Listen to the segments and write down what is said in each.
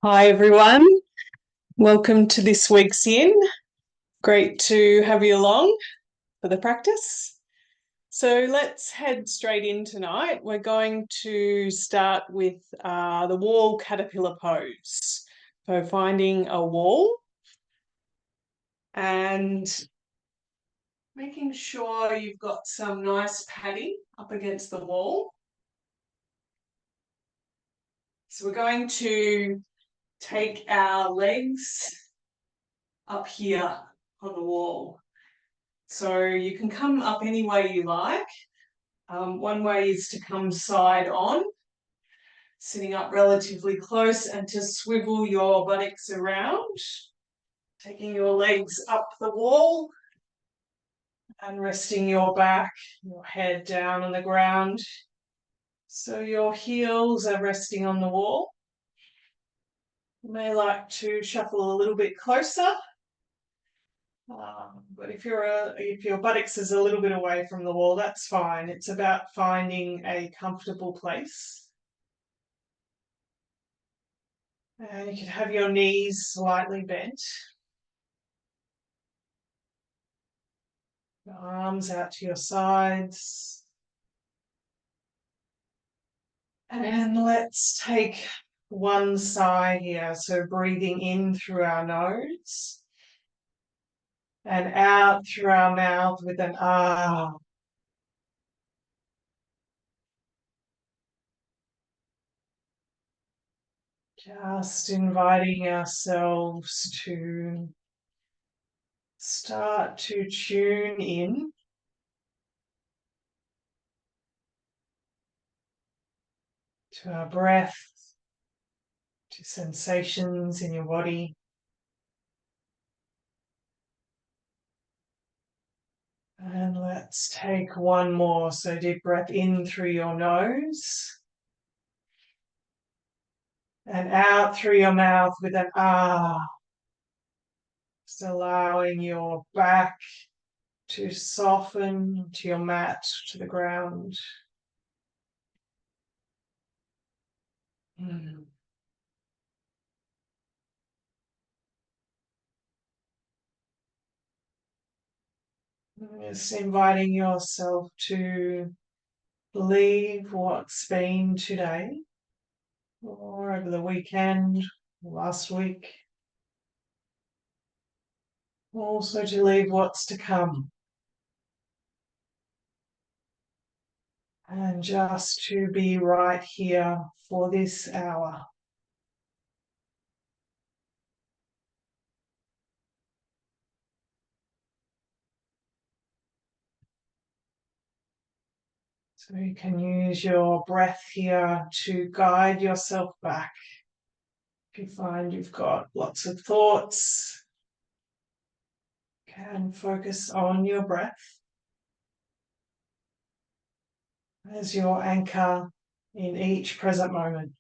Hi everyone, welcome to this week's Yin. Great to have you along for the practice. So let's head straight in tonight. We're going to start with the wall caterpillar pose. So finding a wall and making sure you've got some nice padding up against the wall. So we're going to take our legs up here on the wall. So you can come up any way you like. One way is to come side on, sitting up relatively close, and to swivel your buttocks around, taking your legs up the wall and resting your back, your head down on the ground. So your heels are resting on the wall. You may like to shuffle a little bit closer. But if your buttocks is a little bit away from the wall, that's fine. It's about finding a comfortable place. And you can have your knees slightly bent. Your arms out to your sides. And let's take one side here. So breathing in through our nose and out through our mouth with an ah. Just inviting ourselves to start to tune in to our breath, to sensations in your body. And let's take one more. So deep breath in through your nose and out through your mouth with an ah. Just allowing your back to soften to your mat, to the ground. Just inviting yourself to leave what's been today or over the weekend, last week. Also to leave what's to come. And just to be right here for this hour. So you can use your breath here to guide yourself back. If you find you've got lots of thoughts, you can focus on your breath as your anchor in each present moment.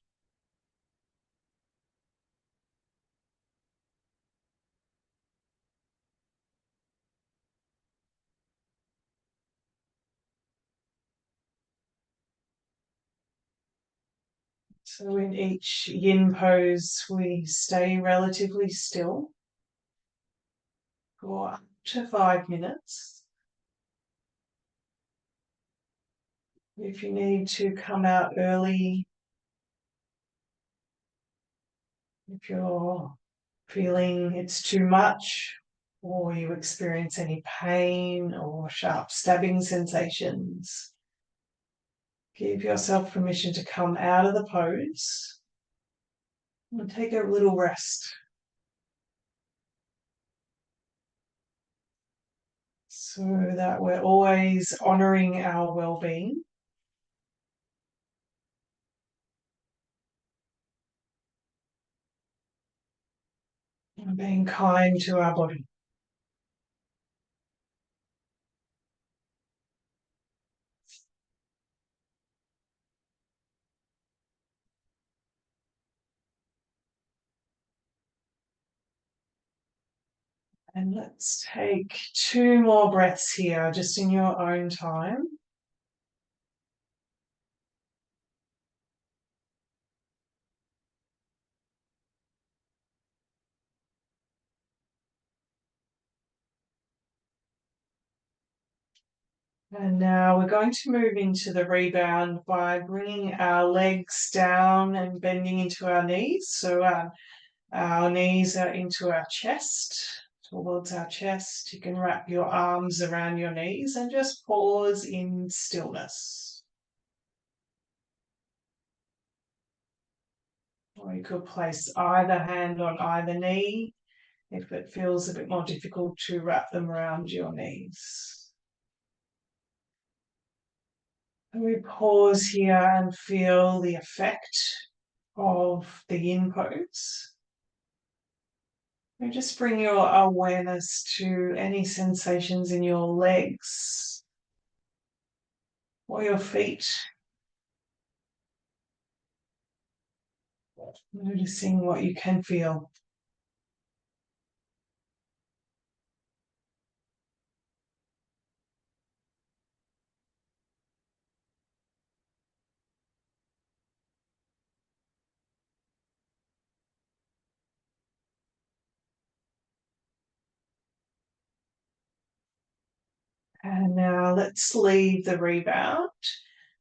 So in each yin pose, we stay relatively still for up to 5 minutes. If you need to come out early, if you're feeling it's too much, or you experience any pain or sharp stabbing sensations, give yourself permission to come out of the pose and take a little rest. So that we're always honouring our well-being and being kind to our body. And let's take 2 more breaths here, just in your own time. And now we're going to move into the rebound by bringing our legs down and bending into our knees. So our knees are into our chest, towards our chest. You can wrap your arms around your knees and just pause in stillness. Or you could place either hand on either knee if it feels a bit more difficult to wrap them around your knees. And we pause here and feel the effect of the yin pose. And just bring your awareness to any sensations in your legs or your feet. Noticing what you can feel. And now let's leave the rebound.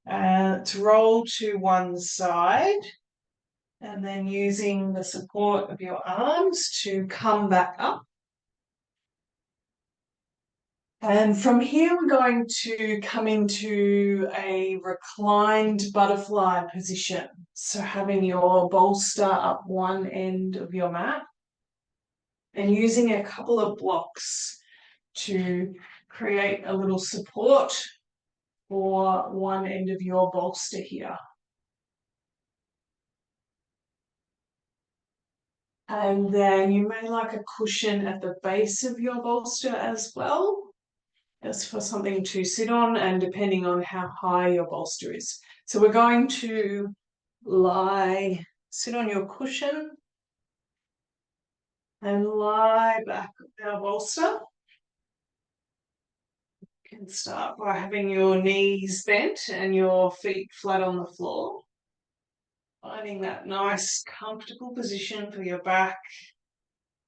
Let's roll to one side and then using the support of your arms to come back up. And from here, we're going to come into a reclined butterfly position. So having your bolster up one end of your mat and using a couple of blocks to create a little support for one end of your bolster here. And then you may like a cushion at the base of your bolster as well. As for something to sit on and depending on how high your bolster is. So we're going to sit on your cushion and lie back with our bolster. You can start by having your knees bent and your feet flat on the floor. Finding that nice, comfortable position for your back,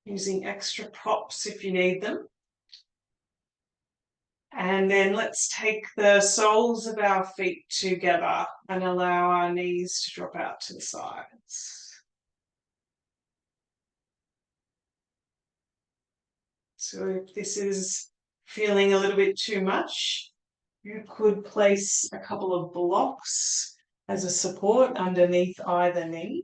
using extra props if you need them. And then let's take the soles of our feet together and allow our knees to drop out to the sides. So if this is feeling a little bit too much, you could place a couple of blocks as a support underneath either knee.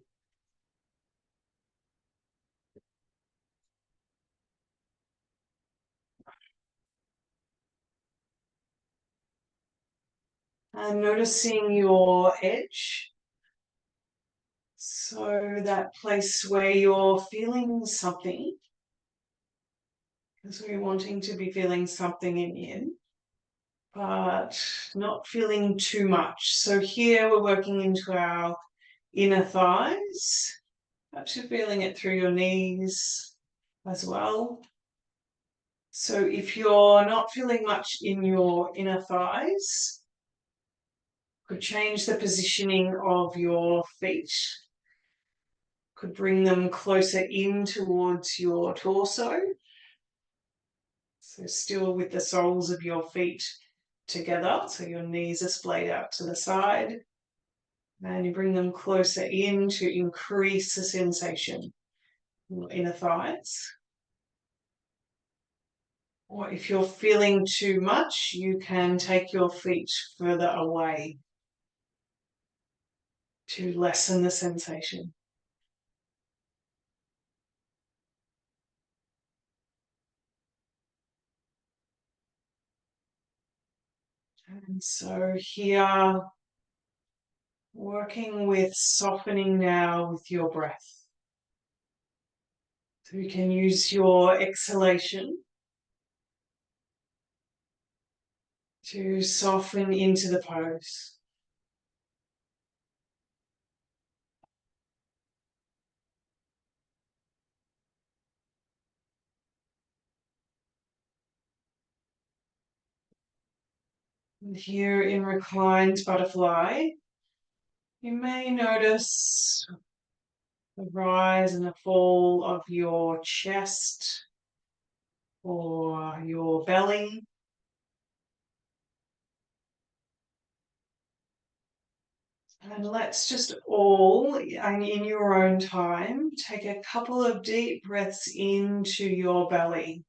And noticing your edge. So that place where you're feeling something, because we're wanting to be feeling something in yin, but not feeling too much. So here we're working into our inner thighs. Perhaps you're feeling it through your knees as well. So if you're not feeling much in your inner thighs, could change the positioning of your feet. Could bring them closer in towards your torso. So still with the soles of your feet together, so your knees are splayed out to the side. And you bring them closer in to increase the sensation in your inner thighs. Or if you're feeling too much, you can take your feet further away to lessen the sensation. And so here, working with softening now with your breath. So you can use your exhalation to soften into the pose. And here in reclined butterfly, you may notice the rise and the fall of your chest or your belly. And let's just all, in your own time, take a couple of deep breaths into your belly.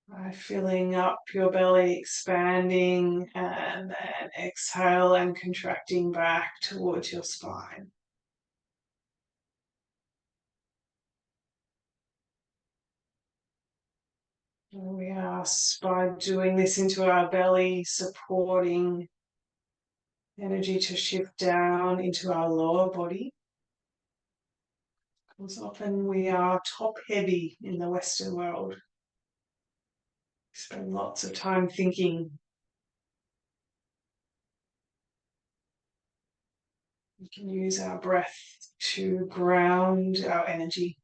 By filling up your belly, expanding, and then exhale and contracting back towards your spine. And we are, by doing this into our belly, supporting energy to shift down into our lower body. Because often we are top heavy in the Western world. We spend lots of time thinking. We can use our breath to ground our energy.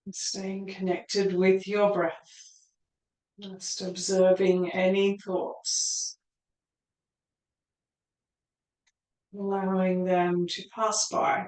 And staying connected with your breath. Just observing any thoughts. Allowing them to pass by.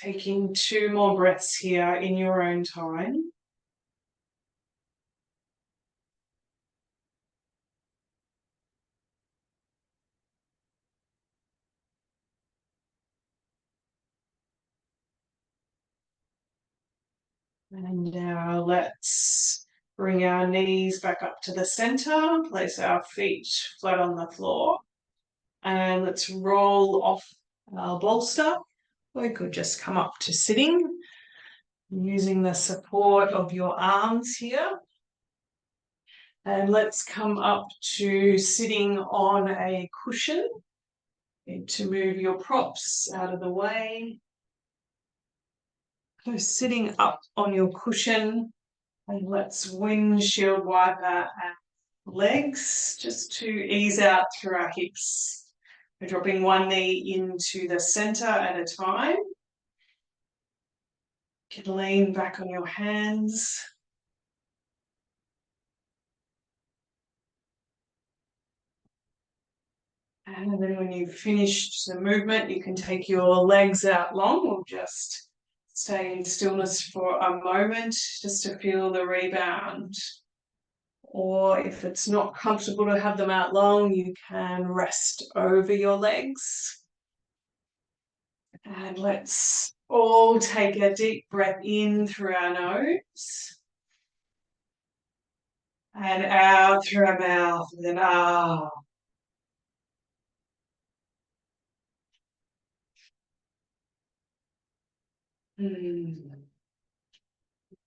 Taking 2 more breaths here in your own time. And now let's bring our knees back up to the center, place our feet flat on the floor, and let's roll off our bolster. We could just come up to sitting, using the support of your arms here. And let's come up to sitting on a cushion. Need to move your props out of the way. So sitting up on your cushion, and let's windshield wiper our legs just to ease out through our hips. We're dropping one knee into the center at a time. You can lean back on your hands. And then when you've finished the movement, you can take your legs out long. We'll just stay in stillness for a moment just to feel the rebound. Or if it's not comfortable to have them out long, you can rest over your legs. And let's all take a deep breath in through our nose and out through our mouth with an ah.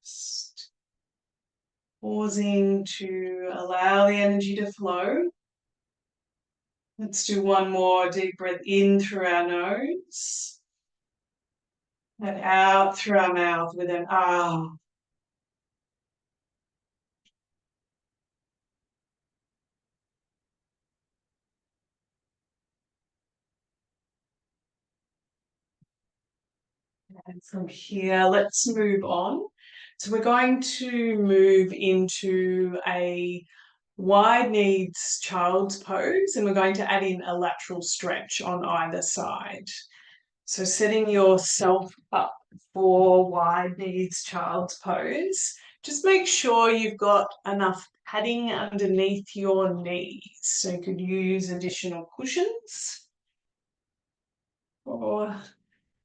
Just pausing to allow the energy to flow. Let's do one more deep breath in through our nose and out through our mouth with an ah. And from here, let's move on. So we're going to move into a wide knees child's pose, and we're going to add in a lateral stretch on either side. So setting yourself up for wide knees child's pose, just make sure you've got enough padding underneath your knees. So you could use additional cushions, or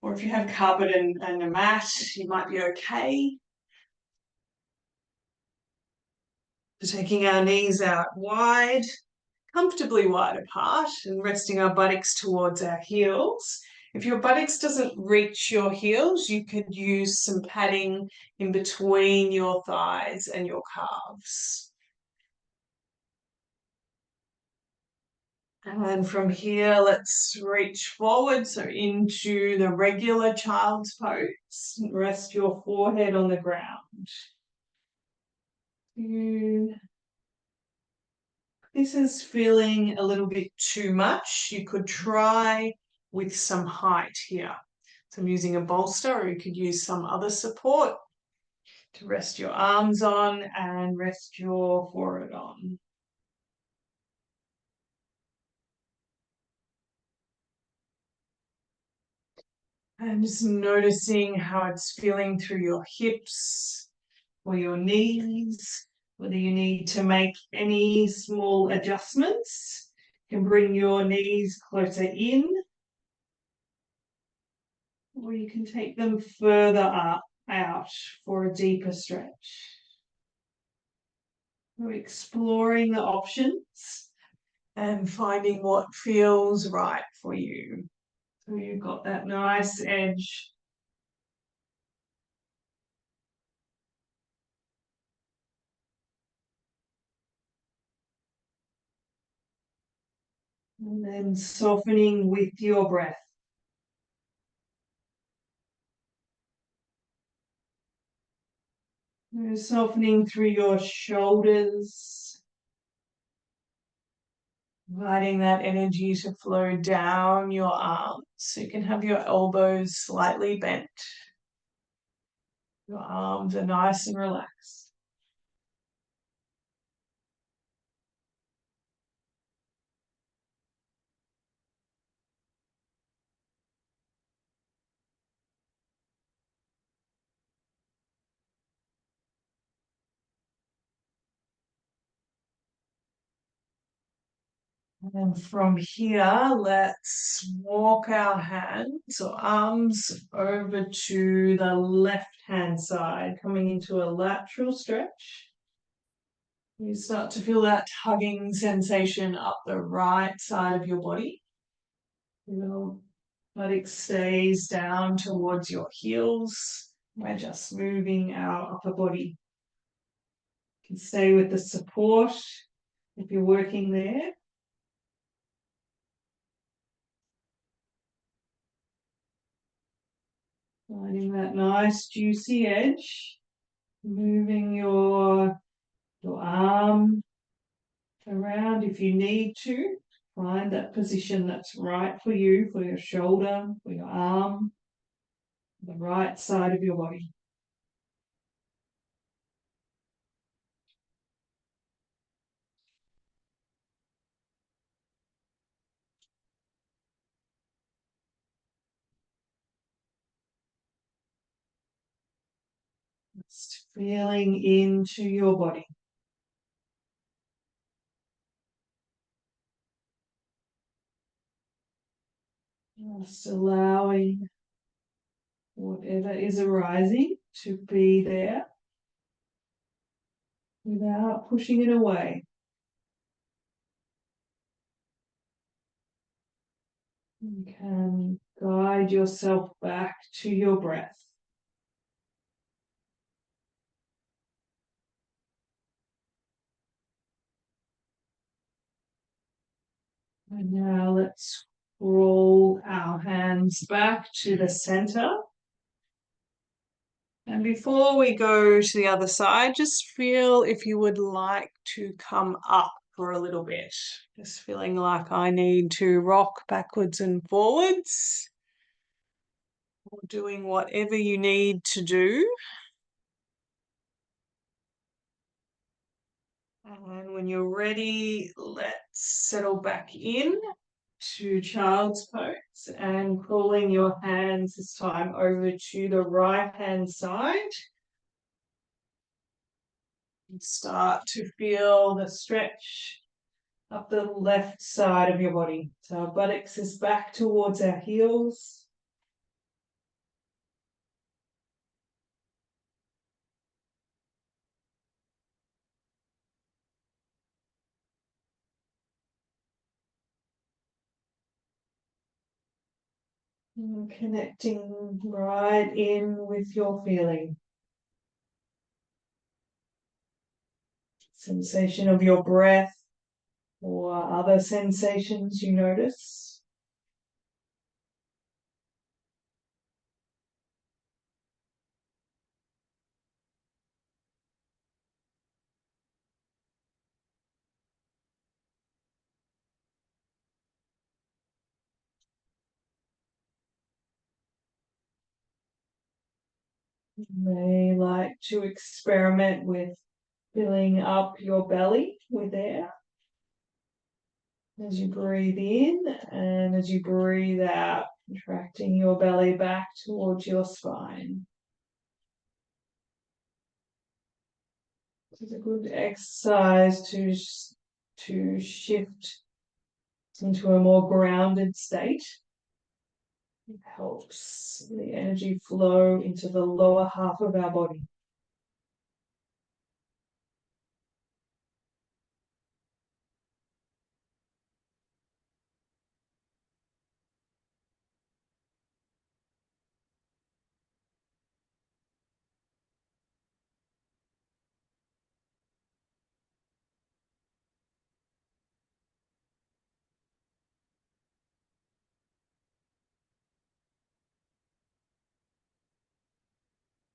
if you have carpet and a mat, you might be okay. So taking our knees out wide, comfortably wide apart, and resting our buttocks towards our heels. If your buttocks doesn't reach your heels, you could use some padding in between your thighs and your calves. And from here, let's reach forward, so into the regular child's pose. Rest your forehead on the ground. This is feeling a little bit too much. You could try with some height here. So I'm using a bolster, or you could use some other support to rest your arms on and rest your forehead on. And just noticing how it's feeling through your hips or your knees, whether you need to make any small adjustments. You can bring your knees closer in, or you can take them further up, out for a deeper stretch. We're exploring the options and finding what feels right for you. So you've got that nice edge. And then softening with your breath. You're softening through your shoulders, inviting that energy to flow down your arms. So you can have your elbows slightly bent. Your arms are nice and relaxed. And from here, let's walk our hands or arms over to the left-hand side, coming into a lateral stretch. You start to feel that tugging sensation up the right side of your body. Your buttocks stays down towards your heels. We're just moving our upper body. You can stay with the support if you're working there. Finding that nice juicy edge. Moving your arm around if you need to. Find that position that's right for you, for your shoulder, for your arm, the right side of your body. Just feeling into your body. Just allowing whatever is arising to be there without pushing it away. You can guide yourself back to your breath. And now let's roll our hands back to the center. And before we go to the other side, just feel if you would like to come up for a little bit. Just feeling like I need to rock backwards and forwards, or doing whatever you need to do. And when you're ready, let's settle back in to child's pose and crawling your hands this time over to the right hand side. And start to feel the stretch up the left side of your body. So our buttocks is back towards our heels. And connecting right in with your feeling. Sensation of your breath or other sensations you notice. You may like to experiment with filling up your belly with air as you breathe in, and as you breathe out, contracting your belly back towards your spine. This is a good exercise to shift into a more grounded state. It helps the energy flow into the lower half of our body.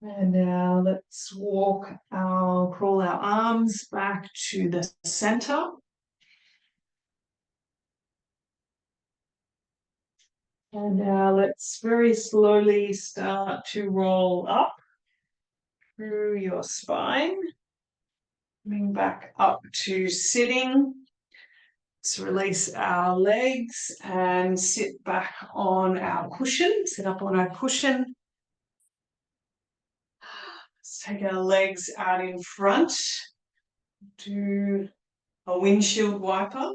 And now let's crawl our arms back to the center. And now let's very slowly start to roll up through your spine. Coming back up to sitting. Let's release our legs and sit back on our cushion. Sit up on our cushion. Let's take our legs out in front. Do a windshield wiper.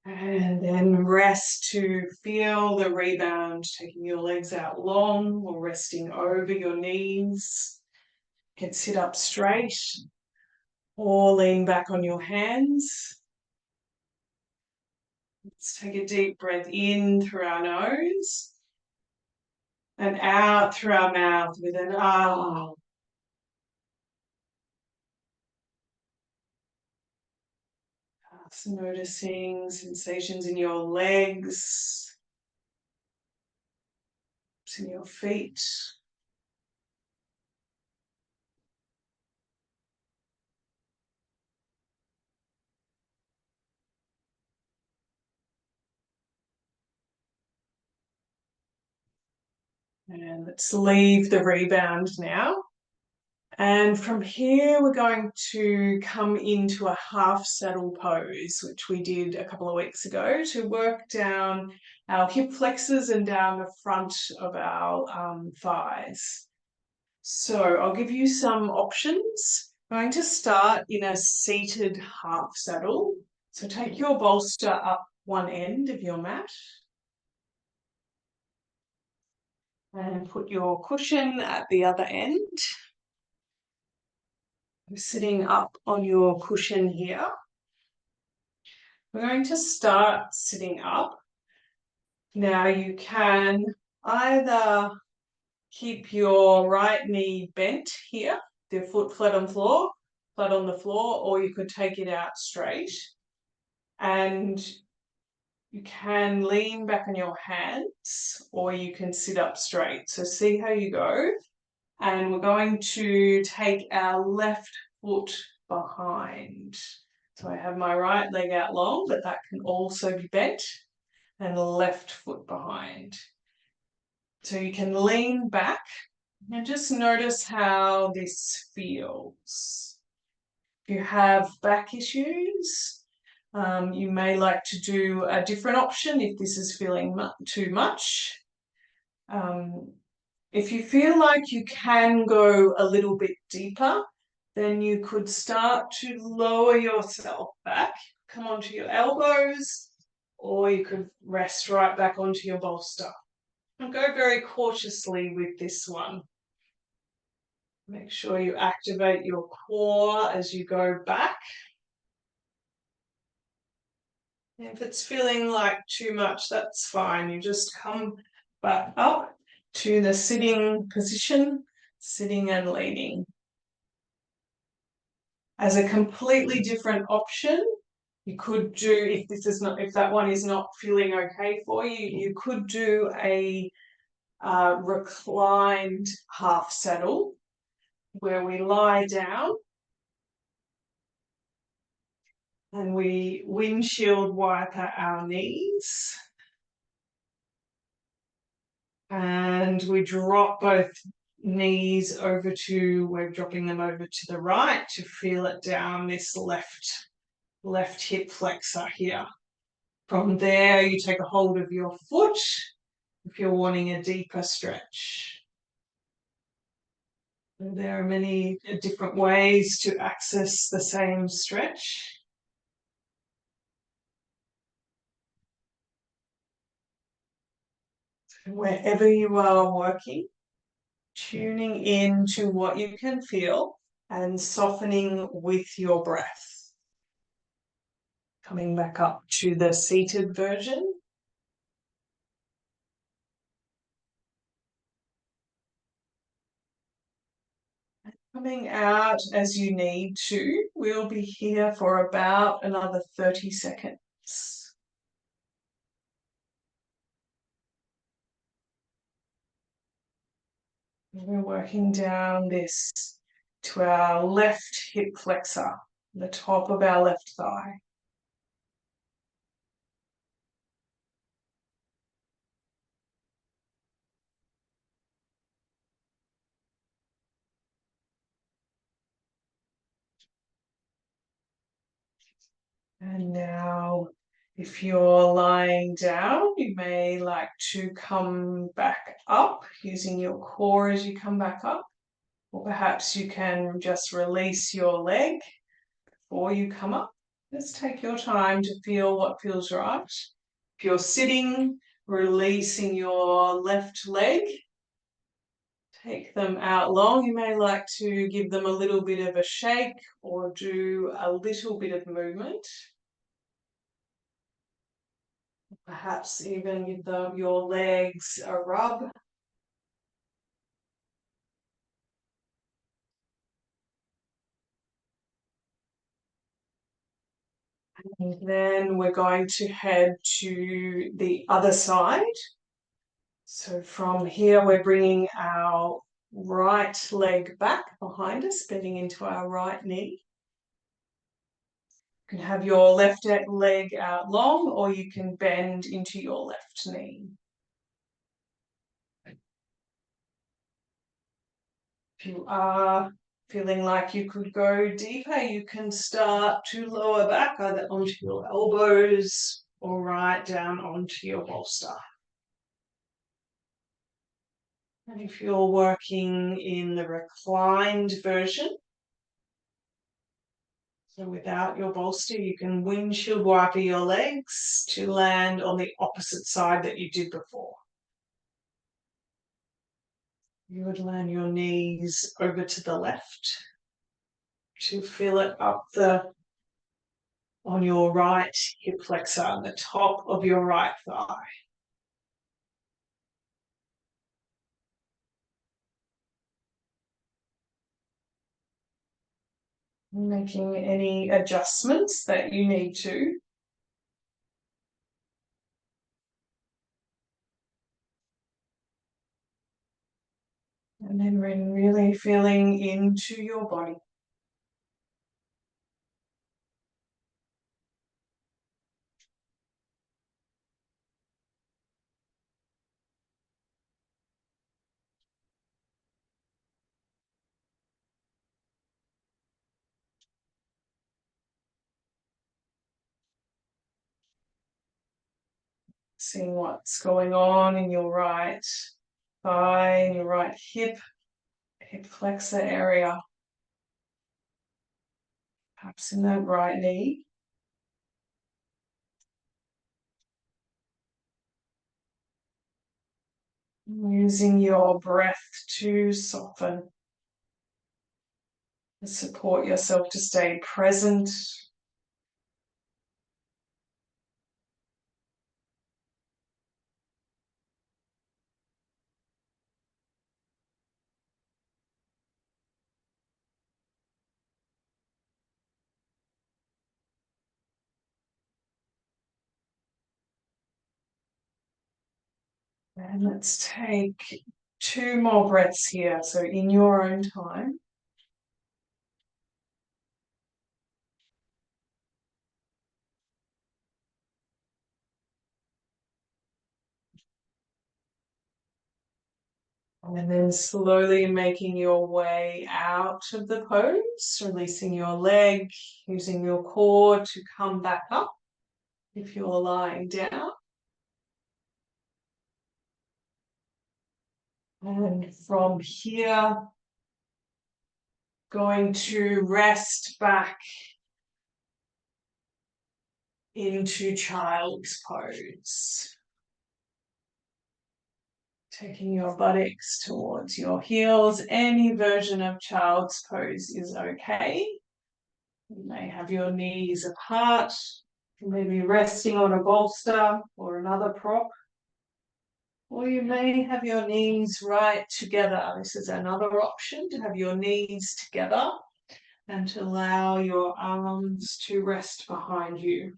And then rest to feel the rebound, taking your legs out long or resting over your knees. You can sit up straight or lean back on your hands. Let's take a deep breath in through our nose and out through our mouth with an ah. So noticing sensations in your legs, in your feet. And let's leave the rebound now. And from here, we're going to come into a half saddle pose, which we did a couple of weeks ago to work down our hip flexors and down the front of our thighs. So I'll give you some options. I'm going to start in a seated half saddle. So take your bolster up one end of your mat and put your cushion at the other end. Sitting up on your cushion here. We're going to start sitting up. Now you can either keep your right knee bent here, the foot flat on the floor, or you could take it out straight. And you can lean back on your hands, or you can sit up straight. So see how you go. And we're going to take our left foot behind. So I have my right leg out long, but that can also be bent, and the left foot behind. So you can lean back and just notice how this feels. If you have back issues, you may like to do a different option if this is feeling too much. If you feel like you can go a little bit deeper, then you could start to lower yourself back, come onto your elbows, or you could rest right back onto your bolster. And go very cautiously with this one. Make sure you activate your core as you go back. If it's feeling like too much, that's fine. You just come back up to the sitting position, sitting and leaning. As a completely different option, you could do, if that one is not feeling okay for you, you could do a reclined half saddle where we lie down and we windshield wiper our knees and we drop both knees we're dropping them over to the right to feel it down this left hip flexor here. From there, you take a hold of your foot if you're wanting a deeper stretch. There are many different ways to access the same stretch. Wherever you are working, tuning in to what you can feel and softening with your breath. Coming back up to the seated version. Coming out as you need to. We'll be here for about another 30 seconds. We're working down this to our left hip flexor, the top of our left thigh. And now, if you're lying down, you may like to come back up using your core as you come back up. Or perhaps you can just release your leg before you come up. Just take your time to feel what feels right. If you're sitting, releasing your left leg. Take them out long. You may like to give them a little bit of a shake or do a little bit of movement. Perhaps even give your legs a rub. And then we're going to head to the other side. So from here, we're bringing our right leg back behind us, bending into our right knee. You can have your left leg out long, or you can bend into your left knee. If you are feeling like you could go deeper, you can start to lower back either onto your elbows or right down onto your bolster. And if you're working in the reclined version, so without your bolster, you can windshield wiper your legs to land on the opposite side that you did before. You would land your knees over to the left to feel it up on your right hip flexor, the top of your right thigh. Making any adjustments that you need to. And then really feeling into your body. Seeing what's going on in your right thigh, in your right hip flexor area. Perhaps in that right knee. Using your breath to soften. Support yourself to stay present. And let's take 2 more breaths here, so in your own time. And then slowly making your way out of the pose, releasing your leg, using your core to come back up if you're lying down. And from here, going to rest back into child's pose. Taking your buttocks towards your heels. Any version of child's pose is okay. You may have your knees apart. You may be resting on a bolster or another prop. Or you may have your knees right together. This is another option, to have your knees together and to allow your arms to rest behind you.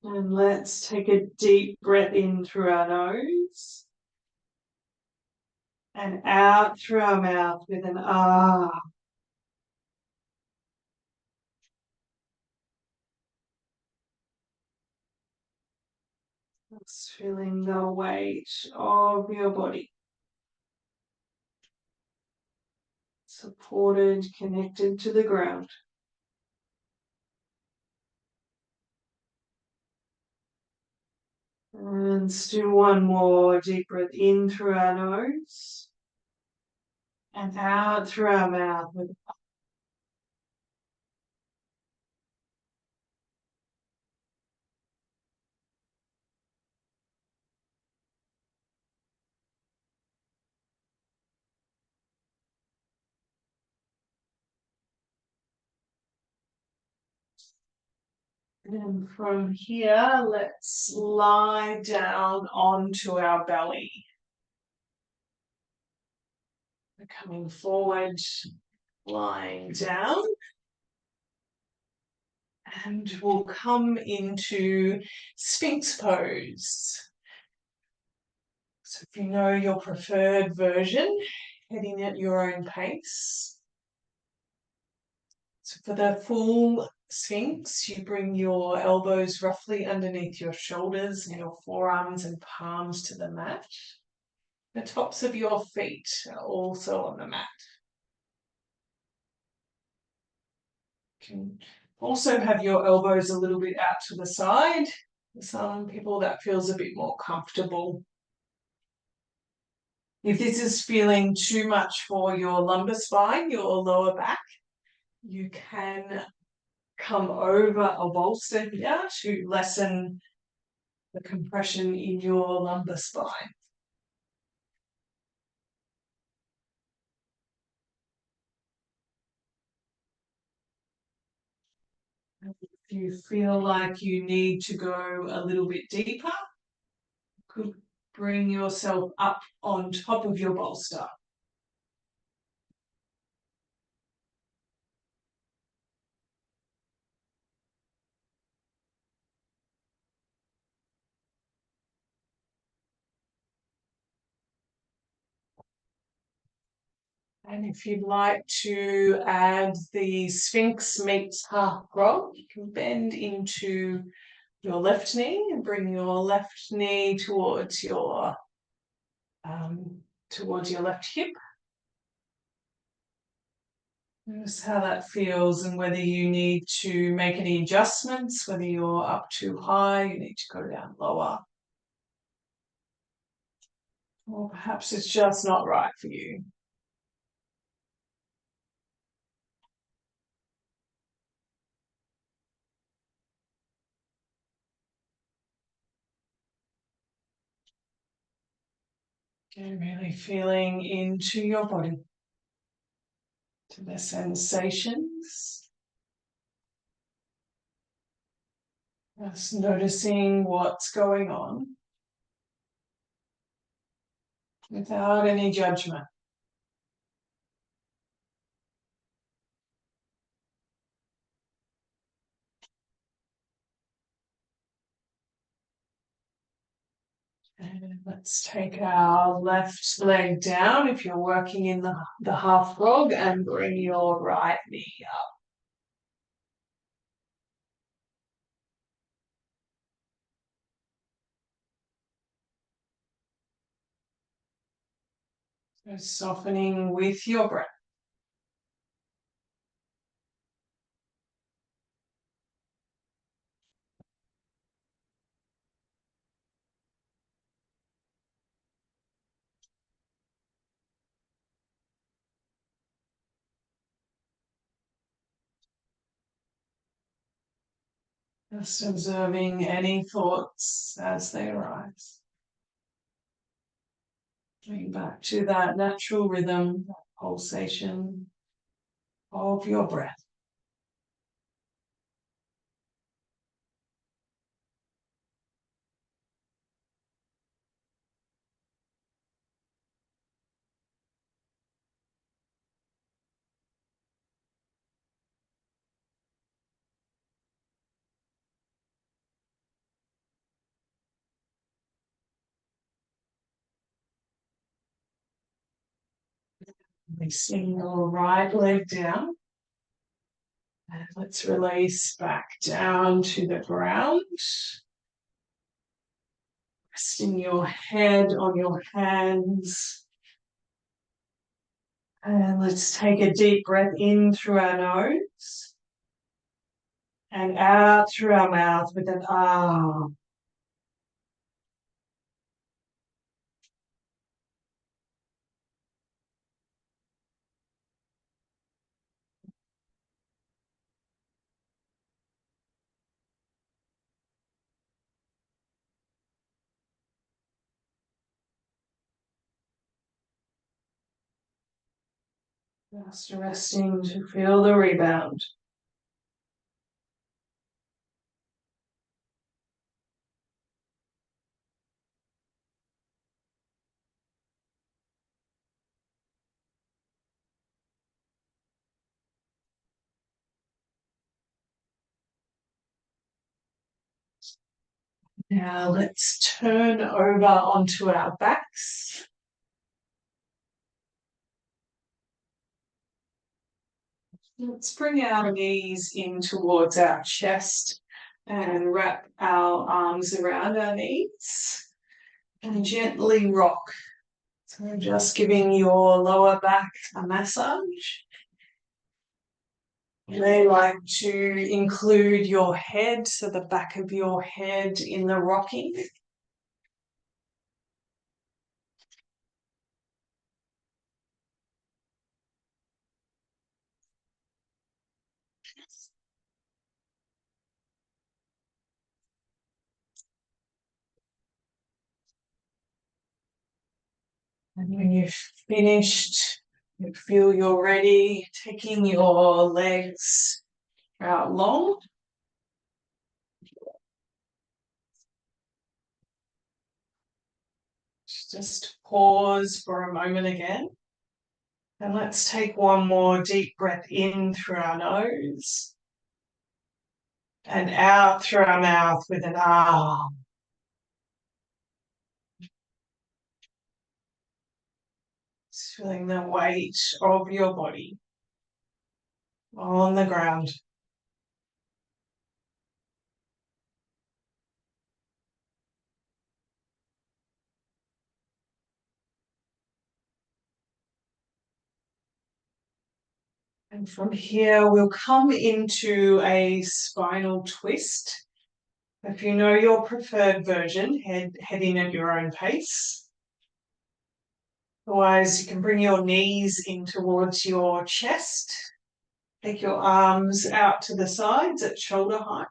And let's take a deep breath in through our nose and out through our mouth with an ah. Just feeling the weight of your body. Supported, connected to the ground. And let's do one more deep breath in through our nose and out through our mouth. And from here, let's lie down onto our belly. Coming forward, lying down. And we'll come into Sphinx pose. So if you know your preferred version, heading at your own pace. So for the full Sphinx, you bring your elbows roughly underneath your shoulders and your forearms and palms to the mat. The tops of your feet are also on the mat. You can also have your elbows a little bit out to the side. For some people that feels a bit more comfortable. If this is feeling too much for your lumbar spine, your lower back, you can come over a bolster here to lessen the compression in your lumbar spine. If you feel like you need to go a little bit deeper, you could bring yourself up on top of your bolster. And if you'd like to add the Sphinx meets half grog, you can bend into your left knee and bring your left knee towards your left hip. Notice how that feels and whether you need to make any adjustments, whether you're up too high, you need to go down lower. Or perhaps it's just not right for you. Okay, really feeling into your body, to the sensations. Just noticing what's going on without any judgment. Let's take our left leg down if you're working in the half frog, and bring your right knee up. So softening with your breath. Just observing any thoughts as they arise. Going back to that natural rhythm, that pulsation of your breath. Releasing your right leg down. And let's release back down to the ground. Resting your head on your hands. And let's take a deep breath in through our nose and out through our mouth with an ah. Just resting to feel the rebound. Now let's turn over onto our backs. Let's bring our knees in towards our chest and wrap our arms around our knees and gently rock. So just giving your lower back a massage. You may like to include your head, so the back of your head in the rocking. And when you've finished, you feel you're ready, taking your legs out long. Just pause for a moment again. And let's take one more deep breath in through our nose and out through our mouth with an ah. Just feeling the weight of your body on the ground. And from here, we'll come into a spinal twist. If you know your preferred version, head in at your own pace. Otherwise, you can bring your knees in towards your chest. Take your arms out to the sides at shoulder height.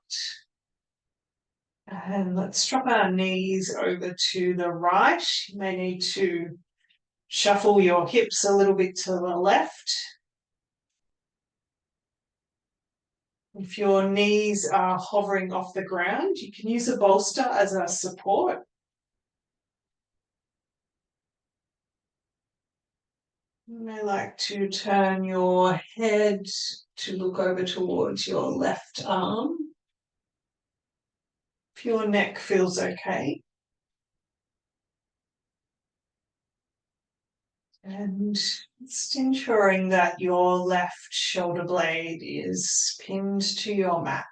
And let's drop our knees over to the right. You may need to shuffle your hips a little bit to the left. If your knees are hovering off the ground, you can use a bolster as a support. You may like to turn your head to look over towards your left arm. If your neck feels okay. And just ensuring that your left shoulder blade is pinned to your mat.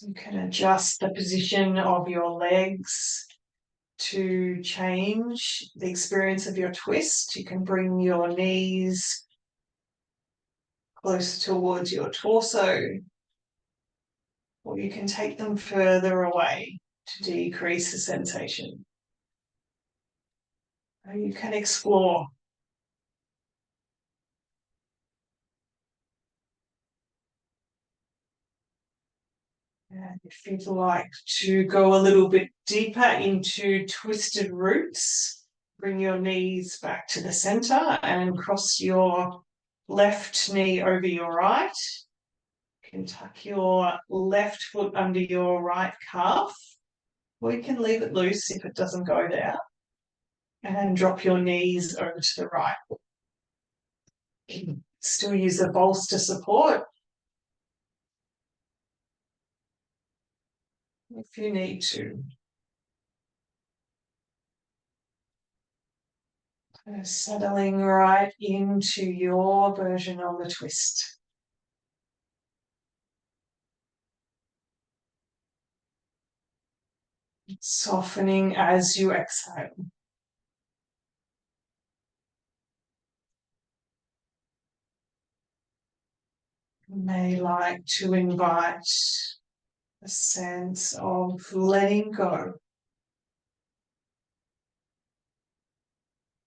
You can adjust the position of your legs to change the experience of your twist. You can bring your knees close towards your torso, or you can take them further away to decrease the sensation. Or you can explore. And if you'd like to go a little bit deeper into twisted roots, bring your knees back to the center and cross your left knee over your right. You can tuck your left foot under your right calf, or you can leave it loose if it doesn't go there. And drop your knees over to the right. You can still use the bolster support if you need to. Settling right into your version of the twist. Softening as you exhale. You may like to invite a sense of letting go.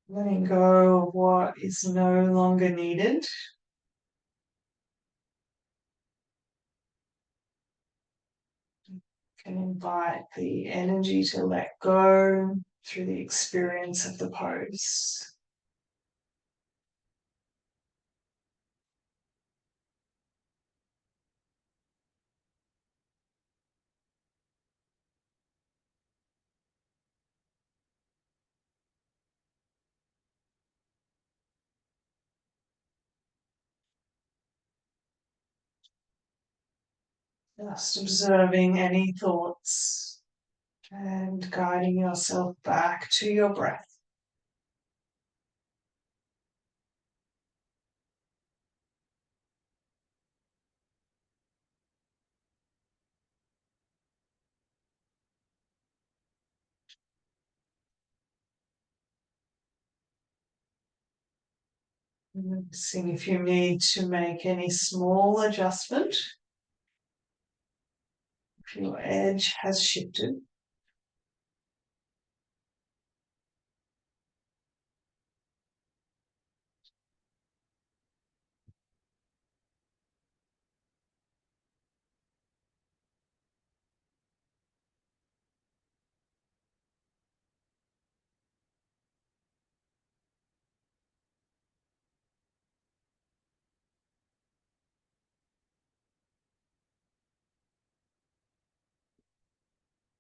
Letting go of what is no longer needed. You can invite the energy to let go through the experience of the pose. Just observing any thoughts and guiding yourself back to your breath. Seeing if you need to make any small adjustment. If your edge has shifted.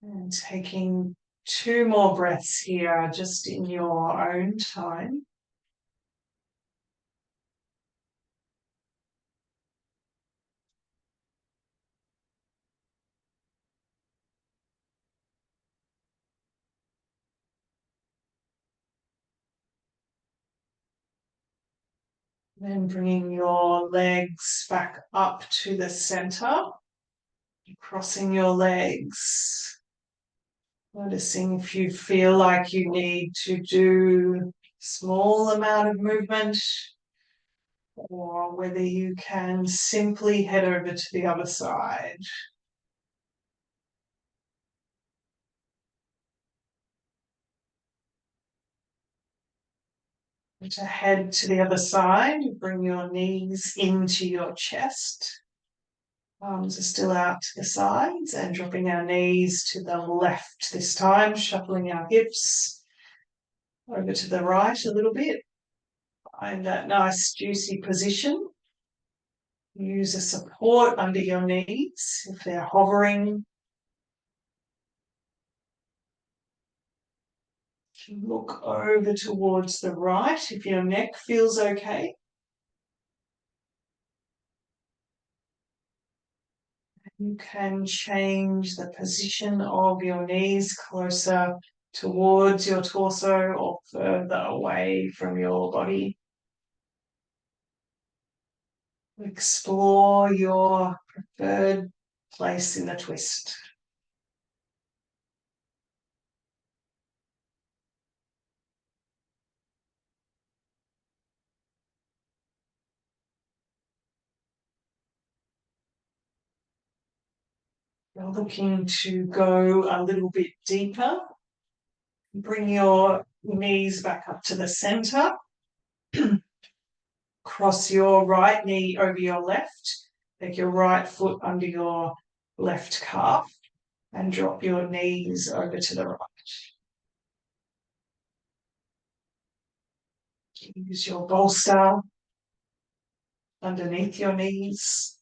And taking 2 more breaths here, just in your own time. Then bringing your legs back up to the center, crossing your legs. Noticing if you feel like you need to do a small amount of movement, or whether you can simply head over to the other side. To head to the other side, bring your knees into your chest. Arms are still out to the sides, and dropping our knees to the left this time, shuffling our hips over to the right a little bit. Find that nice juicy position. Use a support under your knees if they're hovering. Look over towards the right if your neck feels okay. You can change the position of your knees closer towards your torso or further away from your body. Explore your preferred place in the twist. You're looking to go a little bit deeper. Bring your knees back up to the center. Cross your right knee over your left. Take your right foot under your left calf and drop your knees over to the right. Use your bolster underneath your knees.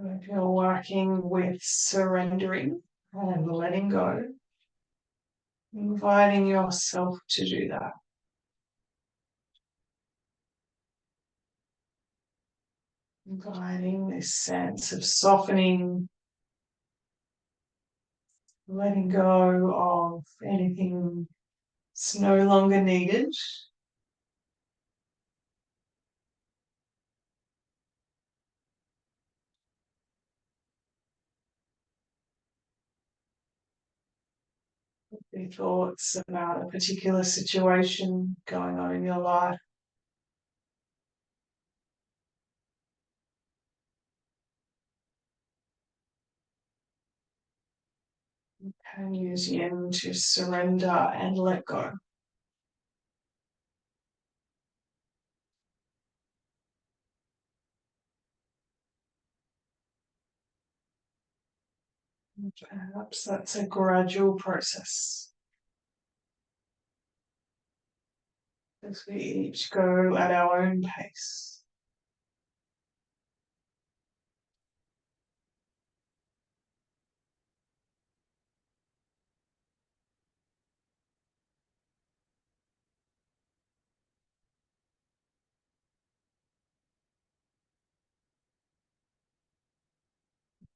If you're working with surrendering and letting go, inviting yourself to do that. Inviting this sense of softening, letting go of anything that's no longer needed. Your thoughts about a particular situation going on in your life. You can use Yin to surrender and let go. Perhaps that's a gradual process, as we each go at our own pace.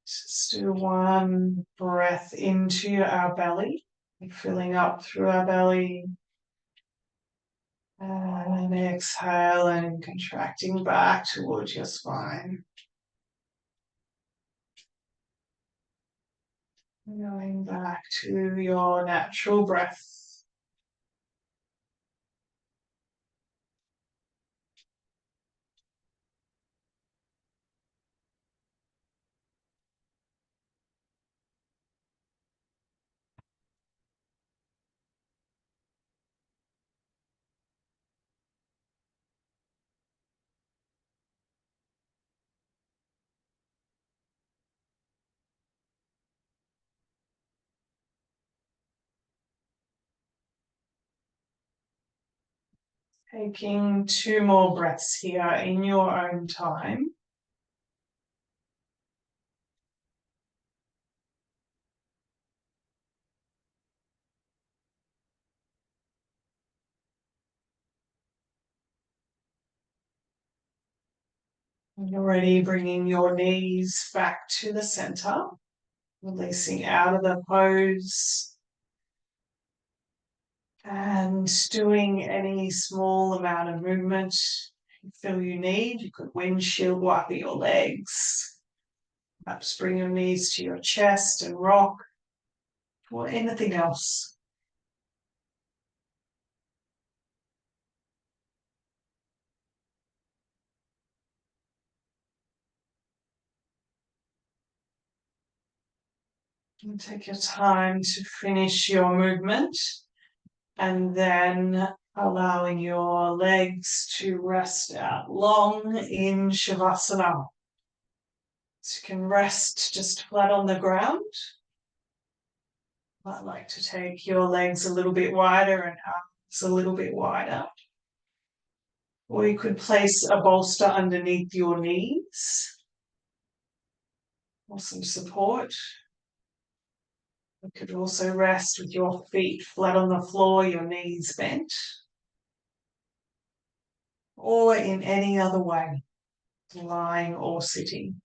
Just do one breath into our belly, filling up through our belly. And exhale and contracting back towards your spine. Going back to your natural breath. Taking 2 more breaths here in your own time. When you're ready, bringing your knees back to the center, releasing out of the pose and doing any small amount of movement you feel you need. You could windshield wiper your legs, perhaps bring your knees to your chest and rock, or anything else. And take your time to finish your movement and then allowing your legs to rest out long in Shavasana. So you can rest just flat on the ground. I'd like to take your legs a little bit wider and arms a little bit wider. Or you could place a bolster underneath your knees for some support. You could also rest with your feet flat on the floor, your knees bent, or in any other way, lying or sitting.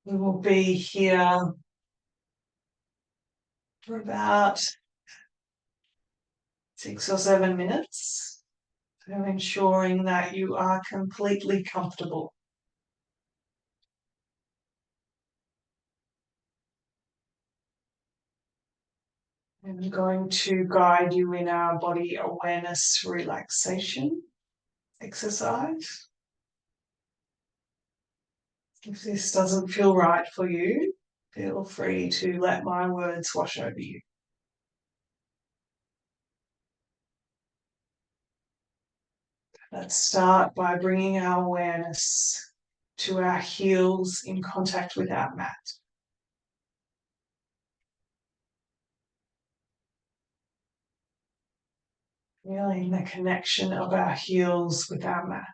We will be here for about 6 or 7 minutes, so ensuring that you are completely comfortable. I'm going to guide you in our body awareness relaxation exercise. If this doesn't feel right for you, feel free to let my words wash over you. Let's start by bringing our awareness to our heels in contact with our mat. Feeling the connection of our heels with our mat.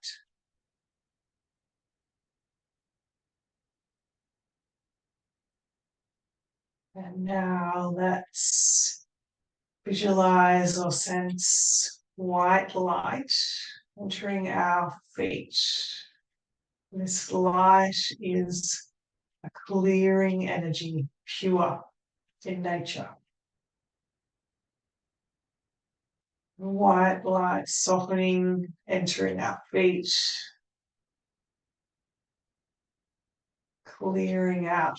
And now let's visualize or sense white light entering our feet. This light is a clearing energy, pure in nature. White light softening, entering our feet, clearing out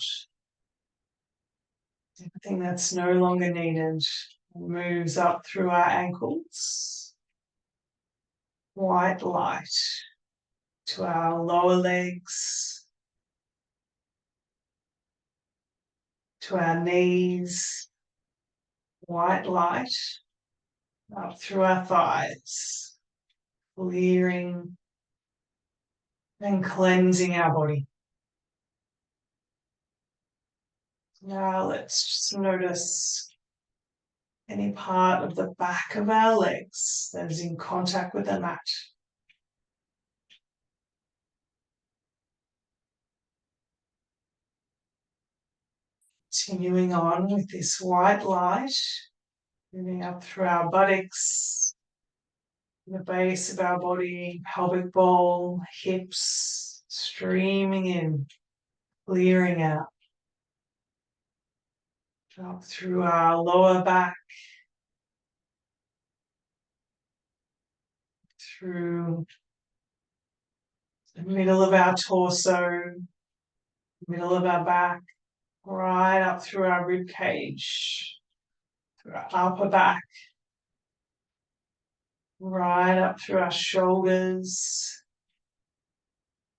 everything that's no longer needed. Moves up through our ankles. White light to our lower legs, to our knees. White light up through our thighs, clearing and cleansing our body. Now let's just notice any part of the back of our legs that is in contact with the mat. Continuing on with this white light, moving up through our buttocks, the base of our body, pelvic bowl, hips, streaming in, clearing out. Up through our lower back, through the middle of our torso, middle of our back, right up through our rib cage, through our upper back, right up through our shoulders,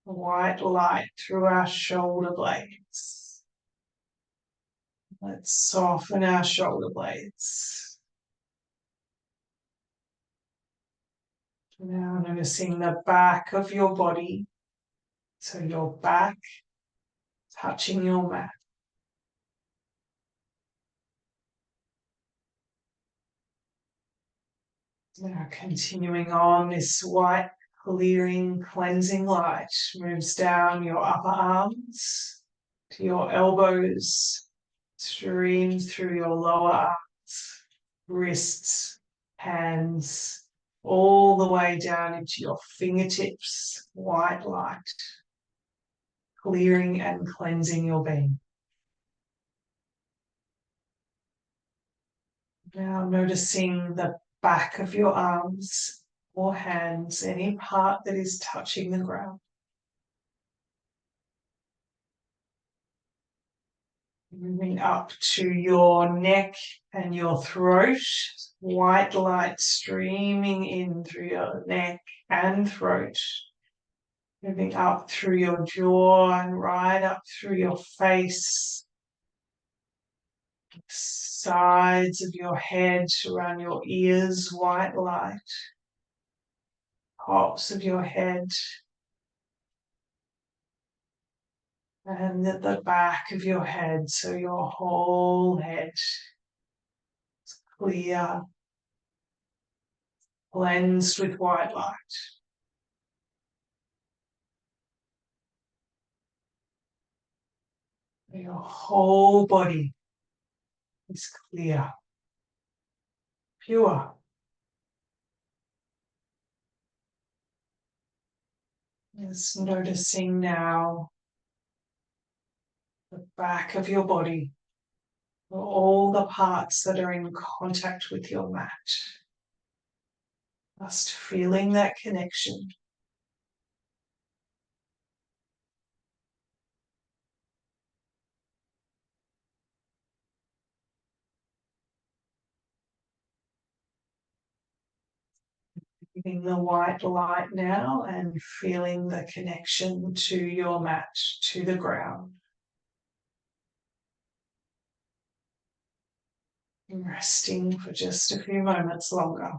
white light through our shoulder blades. Let's soften our shoulder blades. Now noticing the back of your body, so your back touching your mat. Now continuing on, this white clearing, cleansing light moves down your upper arms to your elbows, streams through your lower arms, wrists, hands, all the way down into your fingertips, white light, clearing and cleansing your being. Now noticing the back of your arms or hands, any part that is touching the ground. Moving up to your neck and your throat, white light streaming in through your neck and throat. Moving up through your jaw and right up through your face. Sides of your head, around your ears, white light. Tops of your head. And at the back of your head, so your whole head is clear, cleansed with white light. Your whole body is clear, pure. Just noticing now the back of your body, all the parts that are in contact with your mat. Just feeling that connection. Feeling the white light now and feeling the connection to your mat, to the ground. Resting for just a few moments longer.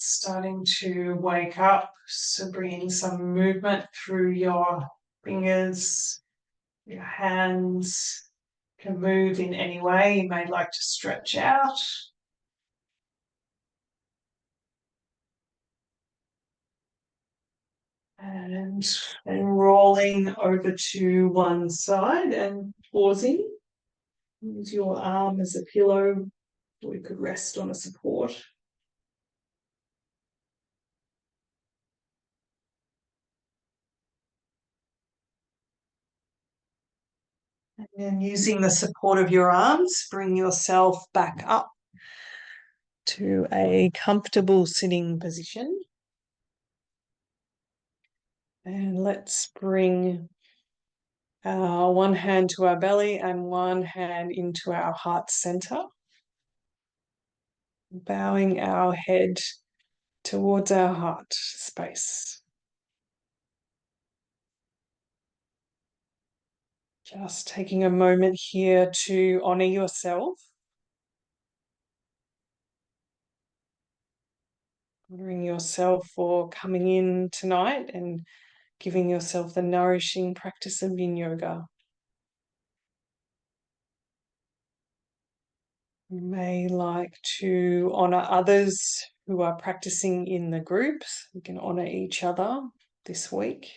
Starting to wake up, so bringing some movement through your fingers, your hands can move in any way. You may like to stretch out. And then rolling over to one side and pausing. Use your arm as a pillow, or you could rest on a support. And then using the support of your arms, bring yourself back up to a comfortable sitting position. And let's bring one hand to our belly and one hand into our heart center. Bowing our head towards our heart space. Just taking a moment here to honor yourself. Honoring yourself for coming in tonight and giving yourself the nourishing practice of Yin Yoga. You may like to honor others who are practicing in the groups. We can honor each other this week.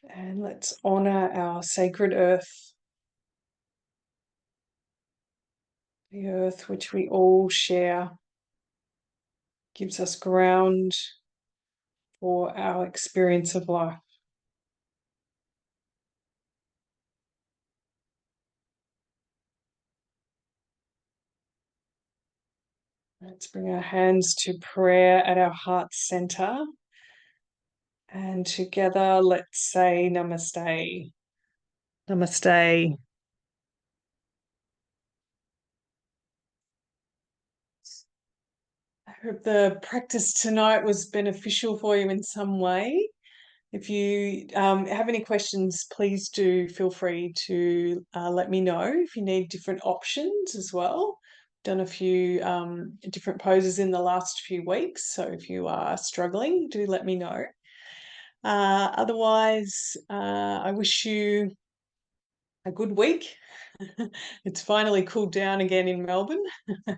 And let's honor our sacred earth. The earth which we all share gives us ground for our experience of life. Let's bring our hands to prayer at our heart center. And together, let's say namaste. Namaste. I hope the practice tonight was beneficial for you in some way. If you have any questions, please do feel free to let me know. If you need different options as well, done a few different poses in the last few weeks. So if you are struggling, do let me know. Otherwise, I wish you a good week. It's finally cooled down again in Melbourne,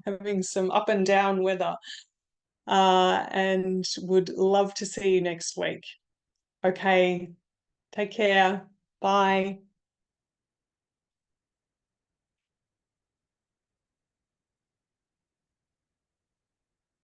having some up and down weather. And would love to see you next week. Okay, take care. Bye.